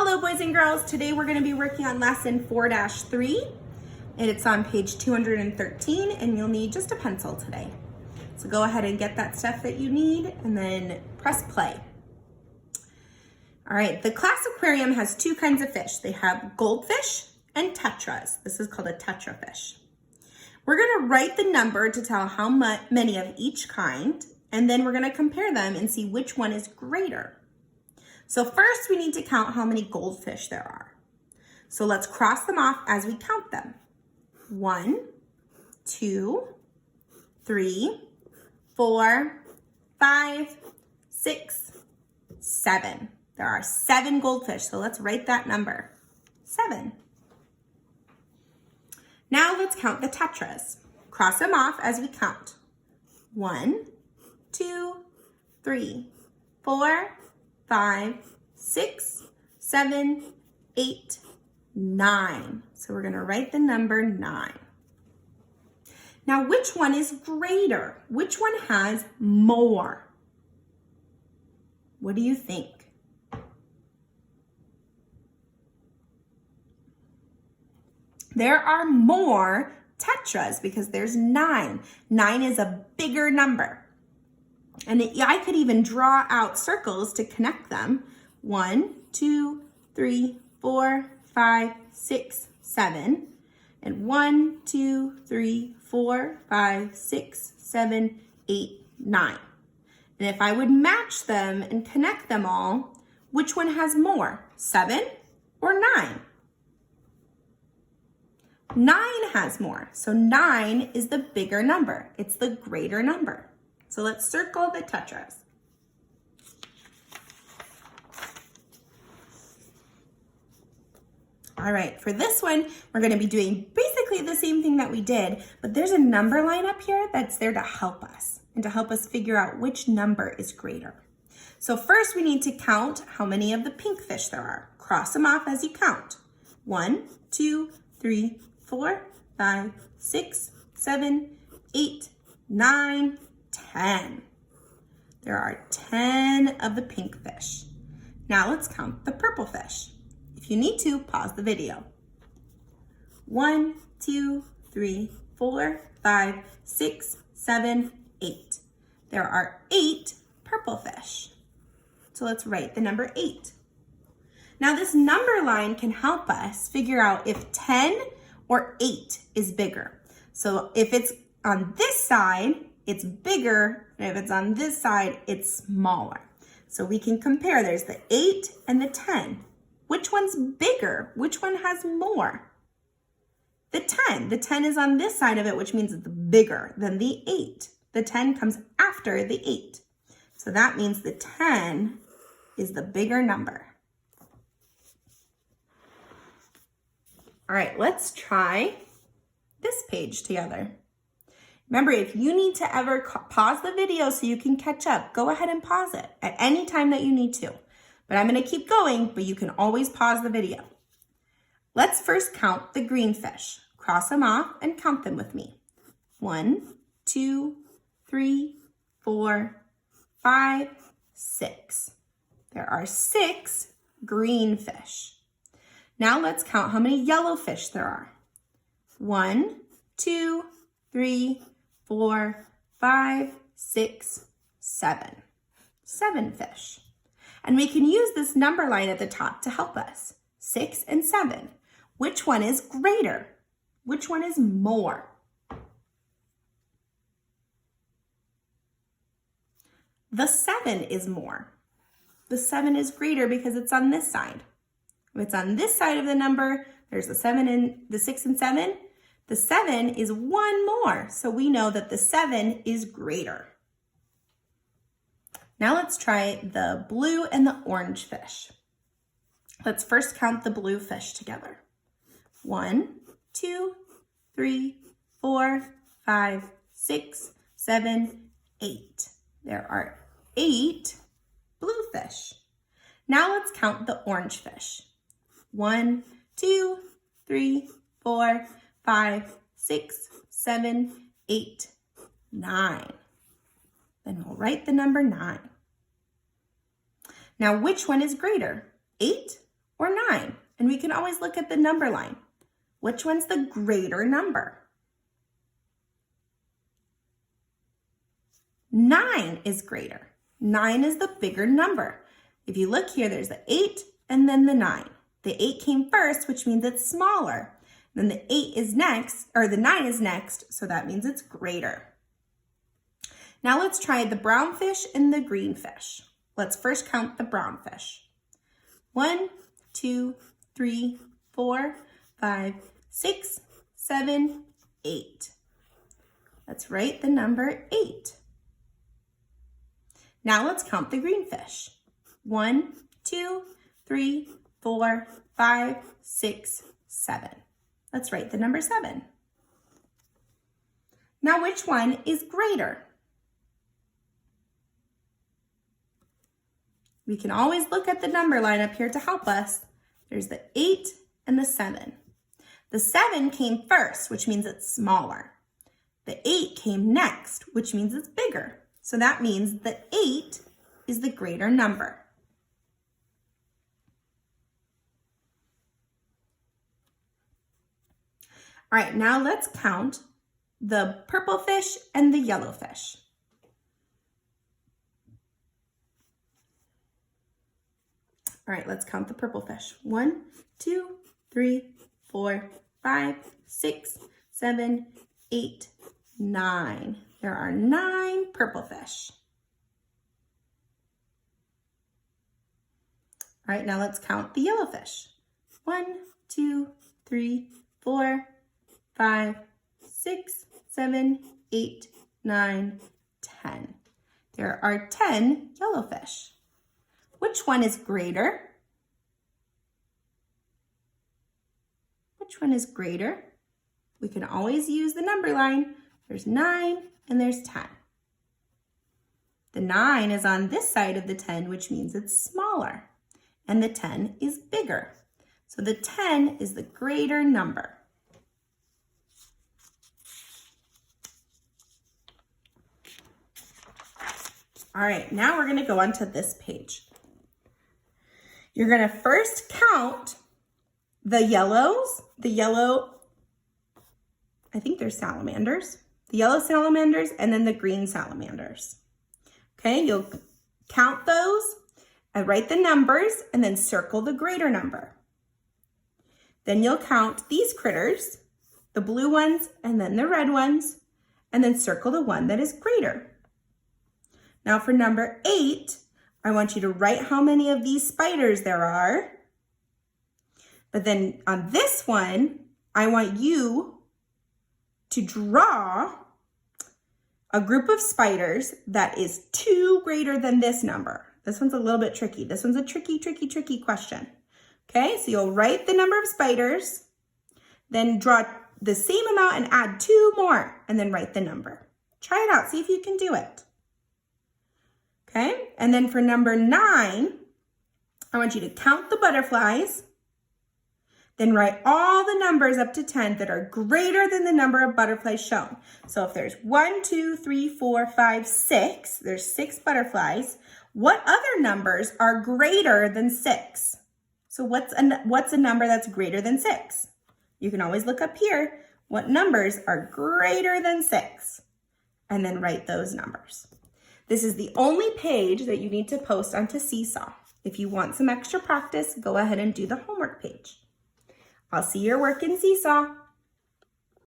Hello boys and girls, today we're going to be working on lesson 4-3 and it's on page 213 and you'll need just a pencil today. So go ahead and get that stuff that you need and then press play. All right, the class aquarium has two kinds of fish. They have goldfish and tetras. This is called a tetrafish. We're going to write the number to tell how many of each kind, and then we're going to compare them and see which one is greater. So first we need to count how many goldfish there are. So let's cross them off as we count them. 1, 2, 3, 4, 5, 6, 7. There are 7 goldfish, so let's write that number, 7. Now let's count the tetras. Cross them off as we count. 1, 2, 3, 4, 5, 6, 7, 8, 9. So we're going to write the number 9. Now, which one is greater? Which one has more? What do you think? There are more tetras because there's 9. 9 is a bigger number. And I could even draw out circles to connect them. 1, 2, 3, 4, 5, 6, 7. And 1, 2, 3, 4, 5, 6, 7, 8, 9. And if I would match them and connect them all, which one has more, 7 or 9? 9 has more, so 9 is the bigger number. It's the greater number. So let's circle the tetras. All right, for this one, we're going to be doing basically the same thing that we did, but there's a number line up here that's there to help us and to help us figure out which number is greater. So first we need to count how many of the pink fish there are. Cross them off as you count. 1, 2, 3, 4, 5, 6, 7, 8, 9, 10. There are 10 of the pink fish. Now let's count the purple fish. If you need to, pause the video. 1, 2, 3, 4, 5, 6, 7, 8. There are 8 purple fish. So let's write the number 8. Now this number line can help us figure out if 10 or 8 is bigger. So if it's on this side, it's bigger, and if it's on this side, it's smaller. So we can compare. There's the 8 and the 10. Which one's bigger? Which one has more? The 10. The 10 is on this side of it, which means it's bigger than the 8. The 10 comes after the 8. So that means the 10 is the bigger number. All right, let's try this page together. Remember, if you need to ever pause the video so you can catch up, go ahead and pause it at any time that you need to. But I'm going to keep going, but you can always pause the video. Let's first count the green fish. Cross them off and count them with me. 1, 2, 3, 4, 5, 6. There are 6 green fish. Now let's count how many yellow fish there are. 1, 2, 3, 4, 5, 6, 7. 7 fish. And we can use this number line at the top to help us. 6 and 7. Which one is greater? Which one is more? The 7 is more. The 7 is greater because it's on this side. If it's on this side of the number, there's the 7 and the 6 and 7. The 7 is 1 more, so we know that the 7 is greater. Now let's try the blue and the orange fish. Let's first count the blue fish together. 1, 2, 3, 4, 5, 6, 7, 8. There are 8 blue fish. Now let's count the orange fish. 1, 2, 3, 4, 5, 6, 7, 8, 9. Then we'll write the number 9. Now, which one is greater, 8 or 9? And we can always look at the number line. Which one's the greater number? 9 is greater. 9 is the bigger number. If you look here, there's the 8 and then the 9. The 8 came first, which means it's smaller. Then the 8 is next, or the 9 is next, so that means it's greater. Now let's try the brown fish and the green fish. Let's first count the brown fish. 1, 2, 3, 4, 5, 6, 7, 8. Let's write the number 8. Now let's count the green fish. 1, 2, 3, 4, 5, 6, 7. Let's write the number 7. Now which one is greater? We can always look at the number line up here to help us. There's the 8 and the 7. The 7 came first, which means it's smaller. The 8 came next, which means it's bigger. So that means the 8 is the greater number. All right, now let's count the purple fish and the yellow fish. All right, let's count the purple fish. 1, 2, 3, 4, 5, 6, 7, 8, 9. There are 9 purple fish. All right, now let's count the yellow fish. 1, 2, 3, 4, 5, 6, 7, 8, 9, 10. There are 10 yellow fish. Which one is greater? Which one is greater? We can always use the number line. There's 9 and there's 10. The 9 is on this side of the 10, which means it's smaller. And the 10 is bigger. So the 10 is the greater number. All right, now we're gonna go on to this page. You're gonna first count the yellows, I think they're salamanders, the yellow salamanders, and then the green salamanders. Okay, you'll count those and write the numbers and then circle the greater number. Then you'll count these critters, the blue ones and then the red ones, and then circle the one that is greater. Now for number 8, I want you to write how many of these spiders there are. But then on this one, I want you to draw a group of spiders that is 2 greater than this number. This one's a little bit tricky. This one's a tricky question. Okay, so you'll write the number of spiders, then draw the same amount and add 2 more, and then write the number. Try it out, see if you can do it. Okay, and then for number 9, I want you to count the butterflies, then write all the numbers up to 10 that are greater than the number of butterflies shown. So if there's 1, 2, 3, 4, 5, 6, there's 6 butterflies, what other numbers are greater than 6? So what's a number that's greater than 6? You can always look up here, what numbers are greater than 6? And then write those numbers. This is the only page that you need to post onto Seesaw. If you want some extra practice, go ahead and do the homework page. I'll see your work in Seesaw.